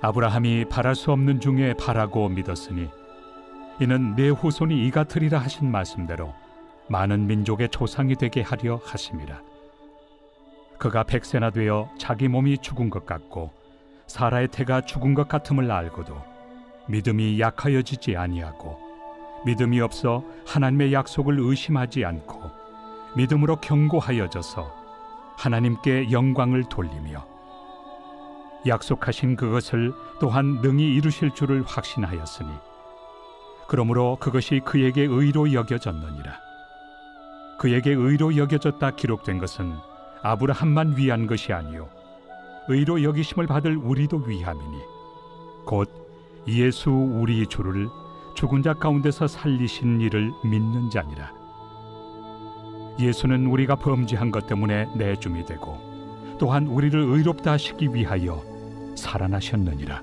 아브라함이 바랄 수 없는 중에 바라고 믿었으니 이는 내 후손이 이 같으리라 하신 말씀대로 많은 민족의 조상이 되게 하려 하심이라. 그가 100세나 되어 자기 몸이 죽은 것 같고 사라의 태가 죽은 것 같음을 알고도 믿음이 약하여지지 아니하고 믿음이 없어 하나님의 약속을 의심하지 않고 믿음으로 견고하여져서 하나님께 영광을 돌리며 약속하신 그것을 또한 능히 이루실 줄을 확신하였으니 그러므로 그것이 그에게 의로 여겨졌느니라. 그에게 의로 여겨졌다 기록된 것은 아브라함만 위한 것이 아니요 의로 여기심을 받을 우리도 위함이니 곧 예수 우리 주를 죽은 자 가운데서 살리신 이를 믿는 자니라. 예수는 우리가 범죄한 것 때문에 내줌이 되고 또한 우리를 의롭다 하시기 위하여 살아나셨느니라.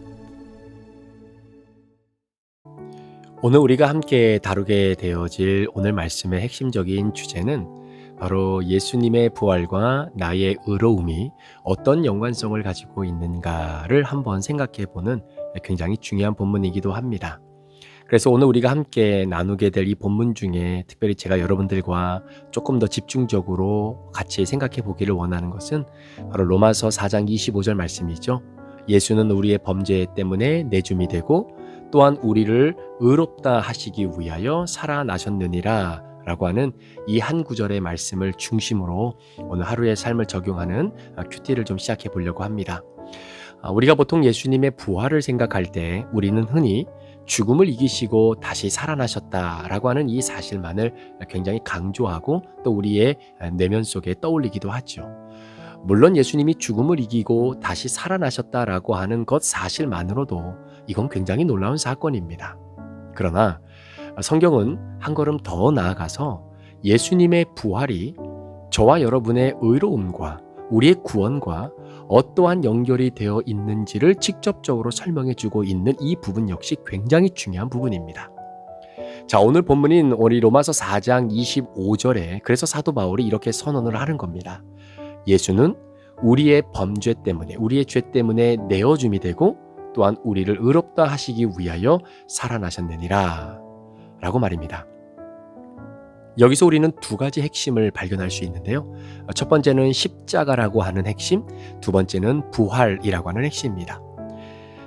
오늘 우리가 함께 다루게 되어질 오늘 말씀의 핵심적인 주제는 바로 예수님의 부활과 나의 의로움이 어떤 연관성을 가지고 있는가를 한번 생각해 보는 굉장히 중요한 본문이기도 합니다. 그래서 오늘 우리가 함께 나누게 될 이 본문 중에 특별히 제가 여러분들과 조금 더 집중적으로 같이 생각해 보기를 원하는 것은 바로 로마서 4장 25절 말씀이죠. 예수는 우리의 범죄 때문에 내줌이 되고 또한 우리를 의롭다 하시기 위하여 살아나셨느니라 라고 하는 이 한 구절의 말씀을 중심으로 오늘 하루의 삶을 적용하는 큐티를 좀 시작해 보려고 합니다. 우리가 보통 예수님의 부활을 생각할 때 우리는 흔히 죽음을 이기시고 다시 살아나셨다라고 하는 이 사실만을 굉장히 강조하고 또 우리의 내면 속에 떠올리기도 하죠. 물론 예수님이 죽음을 이기고 다시 살아나셨다라고 하는 것 사실만으로도 이건 굉장히 놀라운 사건입니다. 그러나 성경은 한 걸음 더 나아가서 예수님의 부활이 저와 여러분의 의로움과 우리의 구원과 어떠한 연결이 되어 있는지를 직접적으로 설명해 주고 있는 이 부분 역시 굉장히 중요한 부분입니다. 자, 오늘 본문인 우리 로마서 4장 25절에 그래서 사도 바울이 이렇게 선언을 하는 겁니다. 예수는 우리의 범죄 때문에 우리의 죄 때문에 내어줌이 되고 또한 우리를 의롭다 하시기 위하여 살아나셨느니라 라고 말입니다. 여기서 우리는 두 가지 핵심을 발견할 수 있는데요. 첫 번째는 십자가라고 하는 핵심, 두 번째는 부활이라고 하는 핵심입니다.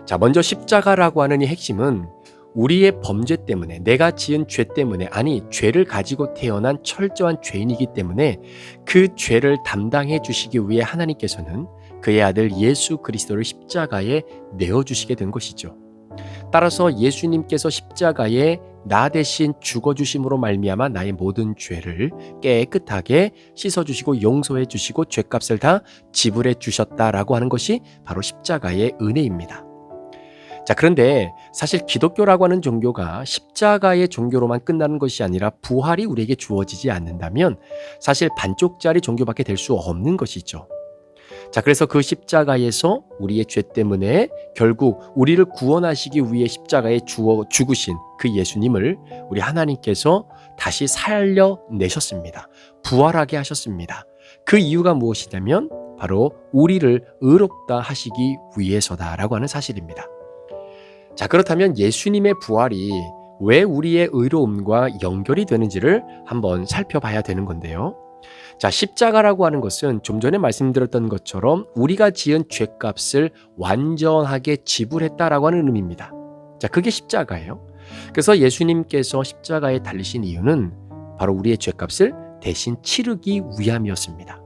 자, 먼저 십자가라고 하는 이 핵심은 우리의 범죄 때문에 내가 지은 죄 때문에 아니 죄를 가지고 태어난 철저한 죄인이기 때문에 그 죄를 담당해 주시기 위해 하나님께서는 그의 아들 예수 그리스도를 십자가에 내어주시게 된 것이죠. 따라서 예수님께서 십자가에 나 대신 죽어주심으로 말미암아 나의 모든 죄를 깨끗하게 씻어주시고 용서해 주시고 죄값을 다 지불해 주셨다라고 하는 것이 바로 십자가의 은혜입니다. 자, 그런데 사실 기독교라고 하는 종교가 십자가의 종교로만 끝나는 것이 아니라 부활이 우리에게 주어지지 않는다면 사실 반쪽짜리 종교밖에 될 수 없는 것이죠. 자, 그래서 그 십자가에서 우리의 죄 때문에 결국 우리를 구원하시기 위해 십자가에 죽으신 그 예수님을 우리 하나님께서 다시 살려내셨습니다. 부활하게 하셨습니다. 그 이유가 무엇이냐면 바로 우리를 의롭다 하시기 위해서다라고 하는 사실입니다. 자, 그렇다면 예수님의 부활이 왜 우리의 의로움과 연결이 되는지를 한번 살펴봐야 되는 건데요. 자, 십자가라고 하는 것은 좀 전에 말씀드렸던 것처럼 우리가 지은 죄값을 완전하게 지불했다라고 하는 의미입니다. 자, 그게 십자가예요. 그래서 예수님께서 십자가에 달리신 이유는 바로 우리의 죄값을 대신 치르기 위함이었습니다.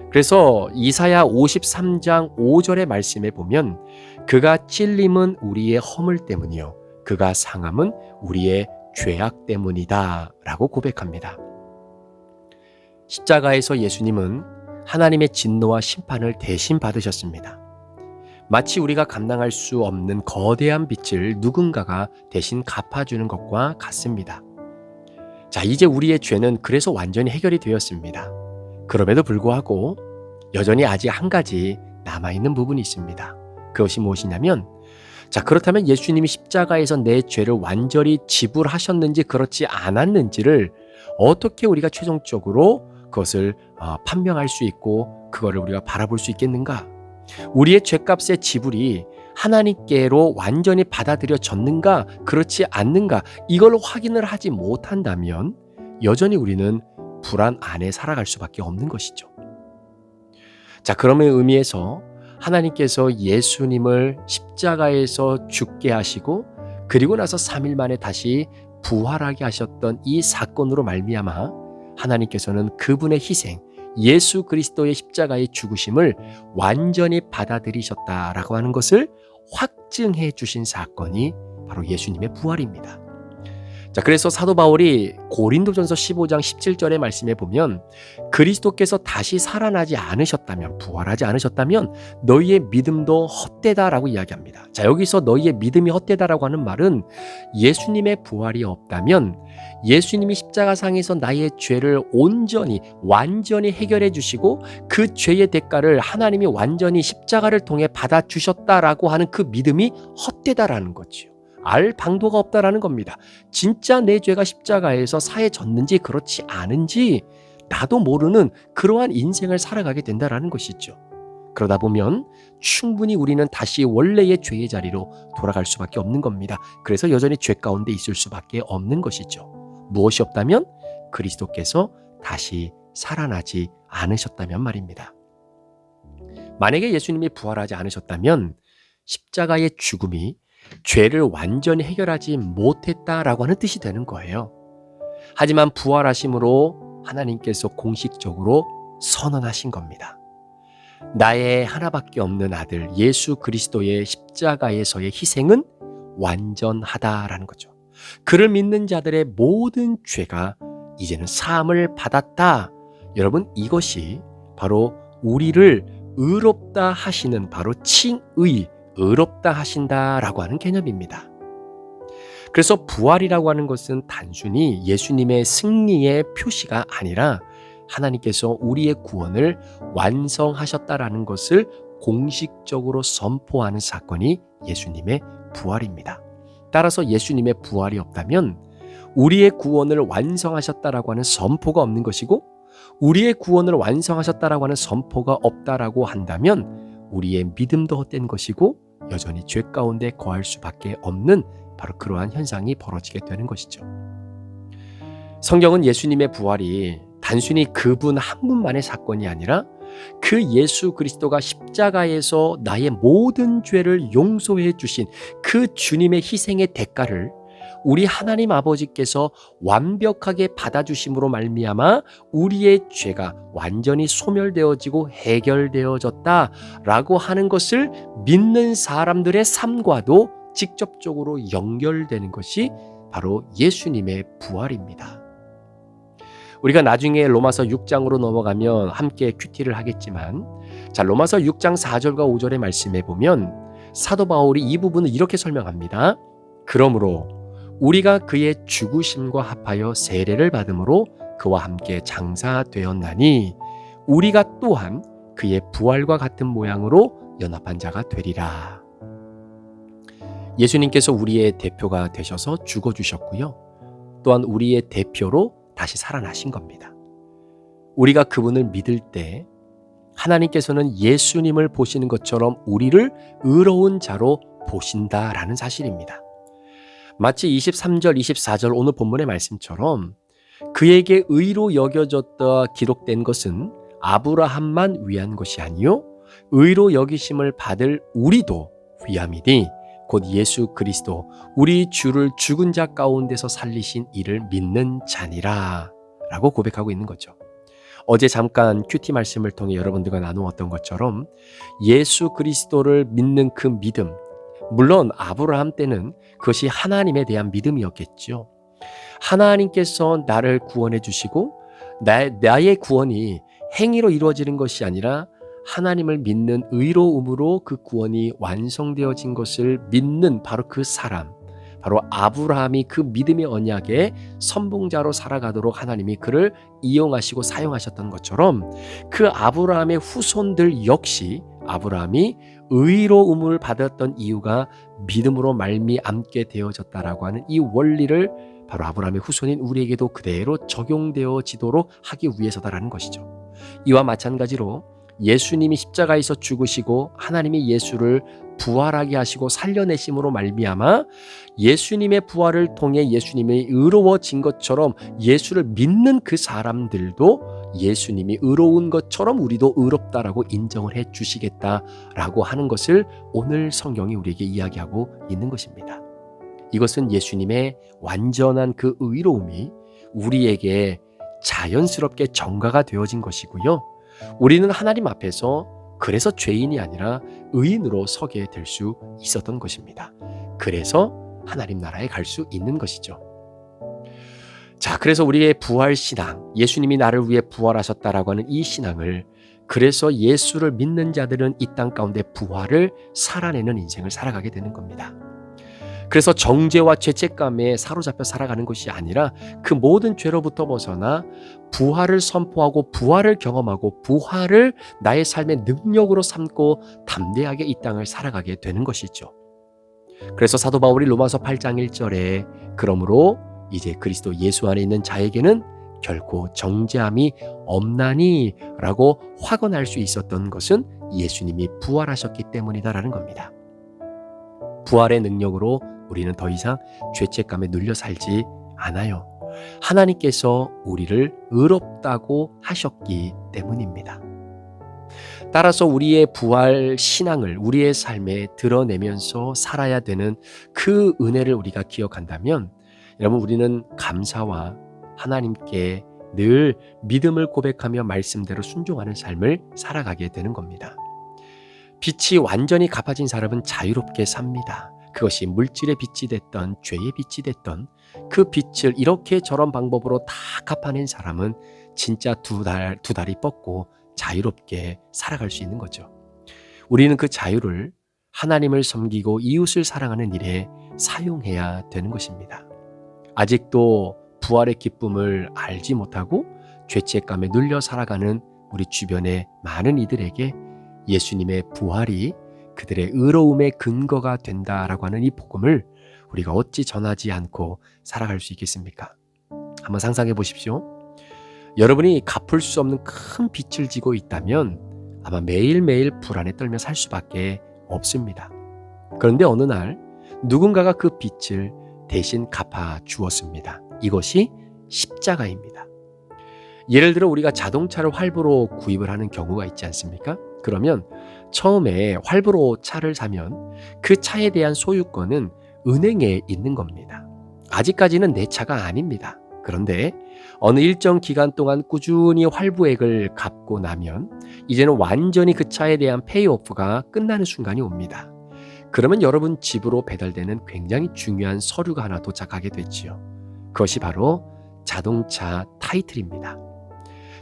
그래서 이사야 53장 5절의 말씀에 보면 그가 찔림은 우리의 허물 때문이요 그가 상함은 우리의 죄악 때문이다 라고 고백합니다. 십자가에서 예수님은 하나님의 진노와 심판을 대신 받으셨습니다. 마치 우리가 감당할 수 없는 거대한 빚을 누군가가 대신 갚아주는 것과 같습니다. 자, 이제 우리의 죄는 그래서 완전히 해결이 되었습니다. 그럼에도 불구하고 여전히 아직 한 가지 남아있는 부분이 있습니다. 그것이 무엇이냐면 자, 그렇다면 예수님이 십자가에서 내 죄를 완전히 지불하셨는지 그렇지 않았는지를 어떻게 우리가 최종적으로 그것을 판명할 수 있고 그거를 우리가 바라볼 수 있겠는가? 우리의 죄값의 지불이 하나님께로 완전히 받아들여졌는가 그렇지 않는가 이걸 확인을 하지 못한다면 여전히 우리는 불안 안에 살아갈 수밖에 없는 것이죠. 자, 그러면 의미에서 하나님께서 예수님을 십자가에서 죽게 하시고 그리고 나서 3일 만에 다시 부활하게 하셨던 이 사건으로 말미암아 하나님께서는 그분의 희생, 예수 그리스도의 십자가의 죽으심을 완전히 받아들이셨다라고 하는 것을 확증해 주신 사건이 바로 예수님의 부활입니다. 자, 그래서 사도 바울이 고린도전서 15장 17절의 말씀에 보면 그리스도께서 다시 살아나지 않으셨다면, 부활하지 않으셨다면 너희의 믿음도 헛되다라고 이야기합니다. 자, 여기서 너희의 믿음이 헛되다라고 하는 말은 예수님의 부활이 없다면 예수님이 십자가상에서 나의 죄를 온전히 완전히 해결해 주시고 그 죄의 대가를 하나님이 완전히 십자가를 통해 받아 주셨다라고 하는 그 믿음이 헛되다라는 거지요. 알 방도가 없다라는 겁니다. 진짜 내 죄가 십자가에서 사해졌는지 그렇지 않은지 나도 모르는 그러한 인생을 살아가게 된다라는 것이죠. 그러다 보면 충분히 우리는 다시 원래의 죄의 자리로 돌아갈 수밖에 없는 겁니다. 그래서 여전히 죄 가운데 있을 수밖에 없는 것이죠. 무엇이 없다면 그리스도께서 다시 살아나지 않으셨다면 말입니다. 만약에 예수님이 부활하지 않으셨다면 십자가의 죽음이 죄를 완전히 해결하지 못했다라고 하는 뜻이 되는 거예요. 하지만 부활하심으로 하나님께서 공식적으로 선언하신 겁니다. 나의 하나밖에 없는 아들 예수 그리스도의 십자가에서의 희생은 완전하다라는 거죠. 그를 믿는 자들의 모든 죄가 이제는 사함을 받았다. 여러분, 이것이 바로 우리를 의롭다 하시는 바로 칭의, 의롭다 하신다라고 하는 개념입니다. 그래서 부활이라고 하는 것은 단순히 예수님의 승리의 표시가 아니라 하나님께서 우리의 구원을 완성하셨다라는 것을 공식적으로 선포하는 사건이 예수님의 부활입니다. 따라서 예수님의 부활이 없다면 우리의 구원을 완성하셨다라고 하는 선포가 없는 것이고, 우리의 구원을 완성하셨다라고 하는 선포가 없다라고 한다면 우리의 믿음도 헛된 것이고 여전히 죄 가운데 거할 수밖에 없는 바로 그러한 현상이 벌어지게 되는 것이죠. 성경은 예수님의 부활이 단순히 그분 한 분만의 사건이 아니라 그 예수 그리스도가 십자가에서 나의 모든 죄를 용서해 주신 그 주님의 희생의 대가를 우리 하나님 아버지께서 완벽하게 받아주심으로 말미암아 우리의 죄가 완전히 소멸되어지고 해결되어졌다라고 하는 것을 믿는 사람들의 삶과도 직접적으로 연결되는 것이 바로 예수님의 부활입니다. 우리가 나중에 로마서 6장으로 넘어가면 함께 큐티를 하겠지만, 자, 로마서 6장 4절과 5절의 말씀에 보면 사도 바울이 이 부분을 이렇게 설명합니다. 그러므로 우리가 그의 죽으심과 합하여 세례를 받음으로 그와 함께 장사되었나니 우리가 또한 그의 부활과 같은 모양으로 연합한 자가 되리라. 예수님께서 우리의 대표가 되셔서 죽어주셨고요. 또한 우리의 대표로 다시 살아나신 겁니다. 우리가 그분을 믿을 때 하나님께서는 예수님을 보시는 것처럼 우리를 의로운 자로 보신다라는 사실입니다. 마치 23절, 24절 오늘 본문의 말씀처럼 그에게 의로 여겨졌다 기록된 것은 아브라함만 위한 것이 아니요 의로 여기심을 받을 우리도 위함이니 곧 예수 그리스도 우리 주를 죽은 자 가운데서 살리신 이를 믿는 자니라 라고 고백하고 있는 거죠. 어제 잠깐 큐티 말씀을 통해 여러분들과 나누었던 것처럼 예수 그리스도를 믿는 그 믿음, 물론 아브라함 때는 그것이 하나님에 대한 믿음이었겠죠. 하나님께서 나를 구원해 주시고 나의 구원이 행위로 이루어지는 것이 아니라 하나님을 믿는 의로움으로 그 구원이 완성되어진 것을 믿는 바로 그 사람, 바로 아브라함이 그 믿음의 언약의 선봉자로 살아가도록 하나님이 그를 이용하시고 사용하셨던 것처럼 그 아브라함의 후손들 역시 아브라함이 의로움을 받았던 이유가 믿음으로 말미암게 되어졌다라고 하는 이 원리를 바로 아브라함의 후손인 우리에게도 그대로 적용되어지도록 하기 위해서다라는 것이죠. 이와 마찬가지로 예수님이 십자가에서 죽으시고 하나님이 예수를 부활하게 하시고 살려내심으로 말미암아 예수님의 부활을 통해 예수님이 의로워진 것처럼 예수를 믿는 그 사람들도 예수님이 의로운 것처럼 우리도 의롭다라고 인정을 해 주시겠다라고 하는 것을 오늘 성경이 우리에게 이야기하고 있는 것입니다. 이것은 예수님의 완전한 그 의로움이 우리에게 자연스럽게 전가가 되어진 것이고요. 우리는 하나님 앞에서 그래서 죄인이 아니라 의인으로 서게 될 수 있었던 것입니다. 그래서 하나님 나라에 갈 수 있는 것이죠. 자, 그래서 우리의 부활 신앙, 예수님이 나를 위해 부활하셨다라고 하는 이 신앙을, 그래서 예수를 믿는 자들은 이 땅 가운데 부활을 살아내는 인생을 살아가게 되는 겁니다. 그래서 정죄와 죄책감에 사로잡혀 살아가는 것이 아니라 그 모든 죄로부터 벗어나 부활을 선포하고 부활을 경험하고 부활을 나의 삶의 능력으로 삼고 담대하게 이 땅을 살아가게 되는 것이죠. 그래서 사도 바울이 로마서 8장 1절에 그러므로 이제 그리스도 예수 안에 있는 자에게는 결코 정죄함이 없나니 라고 확언할 수 있었던 것은 예수님이 부활하셨기 때문이다라는 겁니다. 부활의 능력으로 우리는 더 이상 죄책감에 눌려 살지 않아요. 하나님께서 우리를 의롭다고 하셨기 때문입니다. 따라서 우리의 부활 신앙을 우리의 삶에 드러내면서 살아야 되는 그 은혜를 우리가 기억한다면, 여러분, 우리는 감사와 하나님께 늘 믿음을 고백하며 말씀대로 순종하는 삶을 살아가게 되는 겁니다. 빛이 완전히 갚아진 사람은 자유롭게 삽니다. 그것이 물질의 빛이 됐던 죄의 빛이 됐던 그 빛을 이렇게 저런 방법으로 다 갚아낸 사람은 진짜 두 다리 뻗고 자유롭게 살아갈 수 있는 거죠. 우리는 그 자유를 하나님을 섬기고 이웃을 사랑하는 일에 사용해야 되는 것입니다. 아직도 부활의 기쁨을 알지 못하고 죄책감에 눌려 살아가는 우리 주변의 많은 이들에게 예수님의 부활이 그들의 의로움의 근거가 된다라고 하는 이 복음을 우리가 어찌 전하지 않고 살아갈 수 있겠습니까? 한번 상상해 보십시오. 여러분이 갚을 수 없는 큰 빚을 지고 있다면 아마 매일매일 불안에 떨며 살 수밖에 없습니다. 그런데 어느 날 누군가가 그 빚을 대신 갚아 주었습니다. 이것이 십자가입니다. 예를 들어 우리가 자동차를 할부로 구입을 하는 경우가 있지 않습니까? 그러면 처음에 할부로 차를 사면 그 차에 대한 소유권은 은행에 있는 겁니다. 아직까지는 내 차가 아닙니다. 그런데 어느 일정 기간 동안 꾸준히 할부액을 갚고 나면 이제는 완전히 그 차에 대한 페이오프가 끝나는 순간이 옵니다. 그러면 여러분 집으로 배달되는 굉장히 중요한 서류가 하나 도착하게 되지요. 그것이 바로 자동차 타이틀입니다.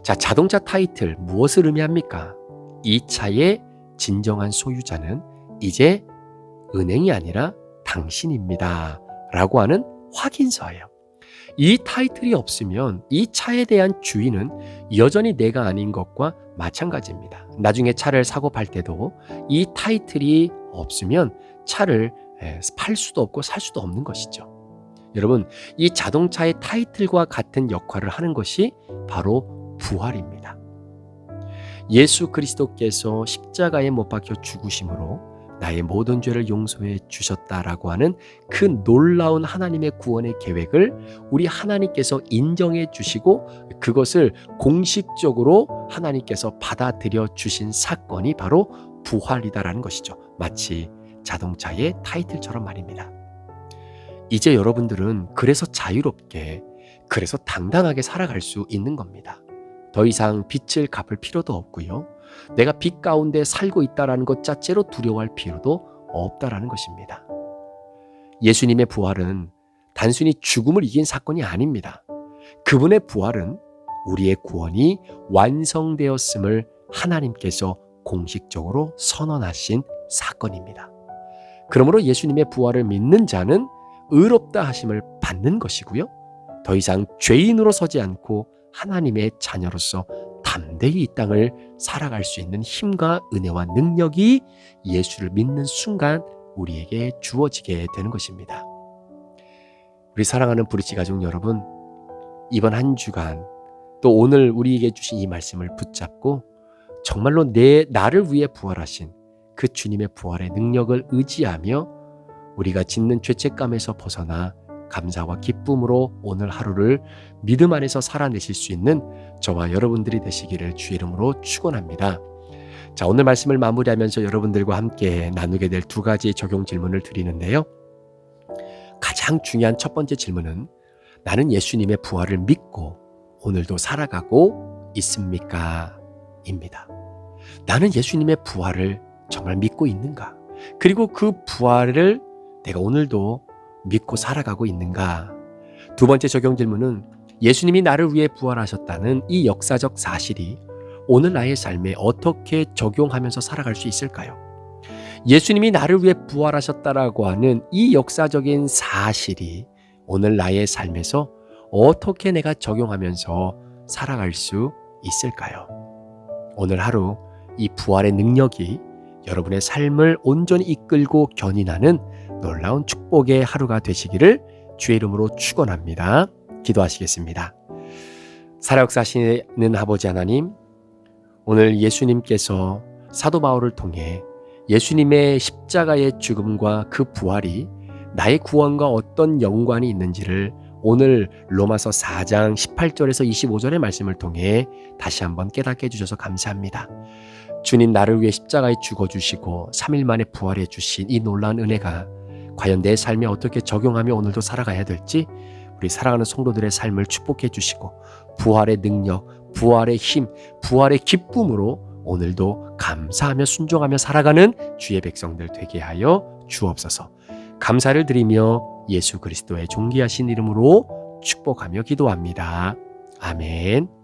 자, 자동차 타이틀 무엇을 의미합니까? 이 차의 진정한 소유자는 이제 은행이 아니라 당신입니다 라고 하는 확인서예요. 이 타이틀이 없으면 이 차에 대한 주인은 여전히 내가 아닌 것과 마찬가지입니다. 나중에 차를 사고 팔 때도 이 타이틀이 없으면 차를 팔 수도 없고 살 수도 없는 것이죠. 여러분, 이 자동차의 타이틀과 같은 역할을 하는 것이 바로 부활입니다. 예수 그리스도께서 십자가에 못 박혀 죽으심으로 나의 모든 죄를 용서해 주셨다라고 하는 그 놀라운 하나님의 구원의 계획을 우리 하나님께서 인정해 주시고 그것을 공식적으로 하나님께서 받아들여 주신 사건이 바로 부활이다라는 것이죠. 마치 자동차의 타이틀처럼 말입니다. 이제 여러분들은 그래서 자유롭게, 그래서 당당하게 살아갈 수 있는 겁니다. 더 이상 빚을 갚을 필요도 없고요. 내가 빚 가운데 살고 있다는 것 자체로 두려워할 필요도 없다라는 것입니다. 예수님의 부활은 단순히 죽음을 이긴 사건이 아닙니다. 그분의 부활은 우리의 구원이 완성되었음을 하나님께서 공식적으로 선언하신 사건입니다. 그러므로 예수님의 부활을 믿는 자는 의롭다 하심을 받는 것이고요. 더 이상 죄인으로 서지 않고 하나님의 자녀로서 담대히 이 땅을 살아갈 수 있는 힘과 은혜와 능력이 예수를 믿는 순간 우리에게 주어지게 되는 것입니다. 우리 사랑하는 브릿지 가족 여러분, 이번 한 주간 또 오늘 우리에게 주신 이 말씀을 붙잡고 정말로 나를 위해 부활하신 그 주님의 부활의 능력을 의지하며 우리가 짓는 죄책감에서 벗어나 감사와 기쁨으로 오늘 하루를 믿음 안에서 살아내실 수 있는 저와 여러분들이 되시기를 주의 이름으로 축원합니다. 자, 오늘 말씀을 마무리하면서 여러분들과 함께 나누게 될 두 가지 적용 질문을 드리는데요. 가장 중요한 첫 번째 질문은 나는 예수님의 부활을 믿고 오늘도 살아가고 있습니까? 입니다. 나는 예수님의 부활을 정말 믿고 있는가? 그리고 그 부활을 내가 오늘도 믿고 살아가고 있는가? 두 번째 적용 질문은 예수님이 나를 위해 부활하셨다는 이 역사적 사실이 오늘 나의 삶에 어떻게 적용하면서 살아갈 수 있을까요? 예수님이 나를 위해 부활하셨다라고 하는 이 역사적인 사실이 오늘 나의 삶에서 어떻게 내가 적용하면서 살아갈 수 있을까요? 오늘 하루 이 부활의 능력이 여러분의 삶을 온전히 이끌고 견인하는 놀라운 축복의 하루가 되시기를 주의 이름으로 축원합니다. 기도하시겠습니다. 살아역사하시는 아버지 하나님, 오늘 예수님께서 사도 바울을 통해 예수님의 십자가의 죽음과 그 부활이 나의 구원과 어떤 연관이 있는지를 오늘 로마서 4장 18절에서 25절의 말씀을 통해 다시 한번 깨닫게 해주셔서 감사합니다. 주님, 나를 위해 십자가에 죽어주시고 3일 만에 부활해 주신 이 놀라운 은혜가 과연 내 삶에 어떻게 적용하며 오늘도 살아가야 될지 우리 사랑하는 성도들의 삶을 축복해 주시고 부활의 능력, 부활의 힘, 부활의 기쁨으로 오늘도 감사하며 순종하며 살아가는 주의 백성들 되게 하여 주옵소서. 감사를 드리며 예수 그리스도의 존귀하신 이름으로 축복하며 기도합니다. 아멘.